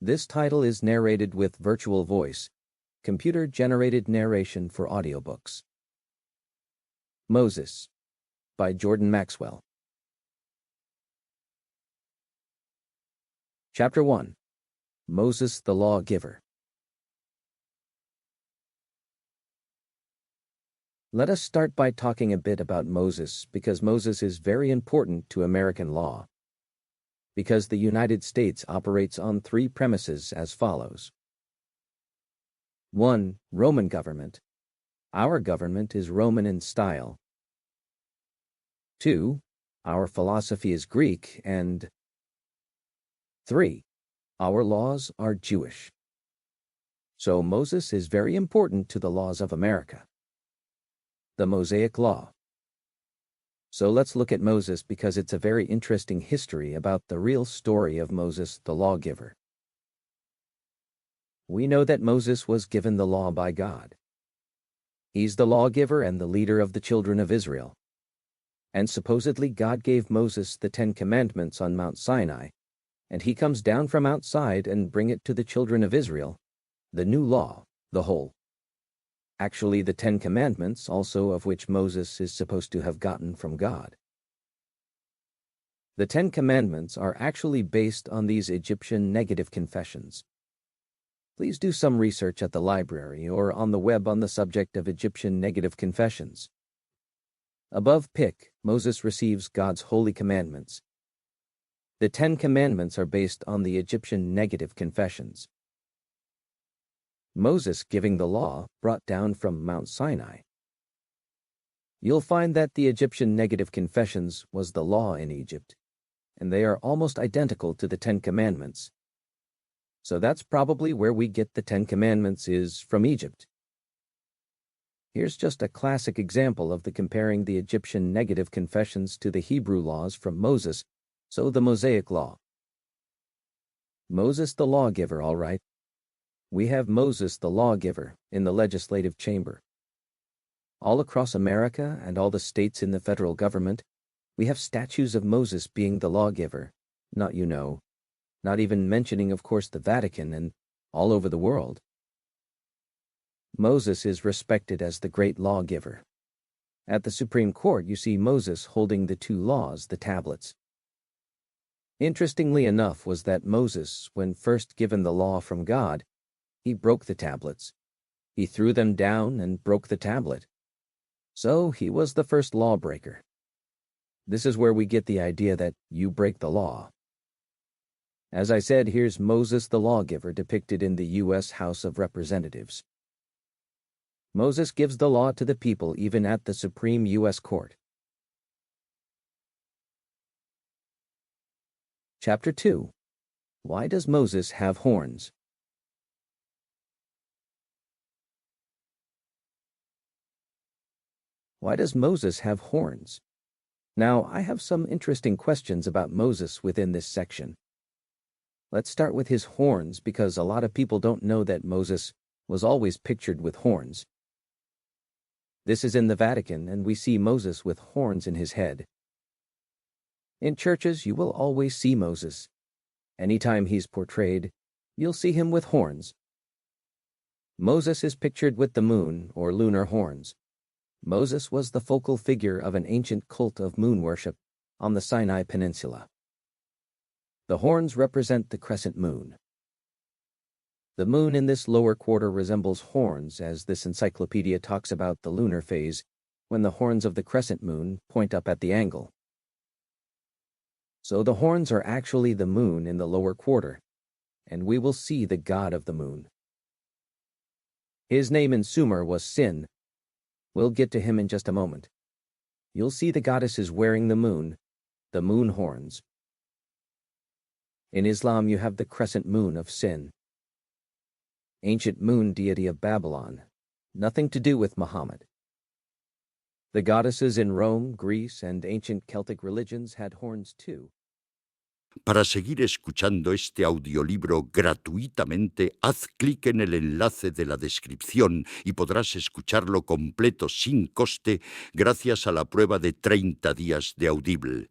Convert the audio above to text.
This title is narrated with virtual voice, computer-generated narration for audiobooks. Moses by Jordan Maxwell. Chapter 1. Moses the Lawgiver. Let us start by talking a bit about Moses, because Moses is very important to American law. Because the United States operates on three premises as follows. 1. Roman government. Our government is Roman in style. 2. Our philosophy is Greek, and 3. Our laws are Jewish. So Moses is very important to the laws of America. The Mosaic Law. So let's look at Moses because it's a very interesting history about the real story of Moses the lawgiver. We know that Moses was given the law by God. He's the lawgiver and the leader of the children of Israel. And supposedly God gave Moses the 10 Commandments on Mount Sinai, and he comes down from outside and bring it to the children of Israel, the new law, the whole. Actually, the 10 Commandments, also of which Moses is supposed to have gotten from God. The 10 Commandments are actually based on these Egyptian negative confessions. Please do some research at the library or on the web on the subject of Egyptian negative confessions. Above pick, Moses receives God's holy commandments. The 10 Commandments are based on the Egyptian negative confessions. Moses giving the law brought down from Mount Sinai. You'll find that the Egyptian negative confessions was the law in Egypt, and they are almost identical to the 10 Commandments. So that's probably where we get the 10 Commandments is from Egypt. Here's just a classic example of the comparing the Egyptian negative confessions to the Hebrew laws from Moses, so the Mosaic Law. Moses the lawgiver, all right. We have Moses the lawgiver in the legislative chamber. All across America and all the states in the federal government, we have statues of Moses being the lawgiver, not even mentioning, of course, the Vatican and all over the world. Moses is respected as the great lawgiver. At the Supreme Court, you see Moses holding the 2 laws, the tablets. Interestingly enough was that Moses, when first given the law from God, he broke the tablets. He threw them down and broke the tablet. So he was the first lawbreaker. This is where we get the idea that you break the law. As I said, here's Moses the lawgiver depicted in the U.S. House of Representatives. Moses gives the law to the people even at the Supreme U.S. Court. Chapter 2. Why does Moses have horns? Why does Moses have horns? Now, I have some interesting questions about Moses within this section. Let's start with his horns because a lot of people don't know that Moses was always pictured with horns. This is in the Vatican, and we see Moses with horns in his head. In churches, you will always see Moses. Anytime he's portrayed, you'll see him with horns. Moses is pictured with the moon or lunar horns. Moses was the focal figure of an ancient cult of moon worship on the Sinai Peninsula. The horns represent the crescent moon. The moon in this lower quarter resembles horns, as this encyclopedia talks about the lunar phase, when the horns of the crescent moon point up at the angle. So the horns are actually the moon in the lower quarter, and we will see the god of the moon. His name in Sumer was Sin. We'll get to him in just a moment. You'll see the goddess is wearing the moon horns. In Islam, you have the crescent moon of Sin. Ancient moon deity of Babylon, nothing to do with Muhammad. The goddesses in Rome, Greece, and ancient Celtic religions had horns too. Para seguir escuchando este audiolibro gratuitamente, haz clic en el enlace de la descripción y podrás escucharlo completo sin coste gracias a la prueba de 30 días de Audible.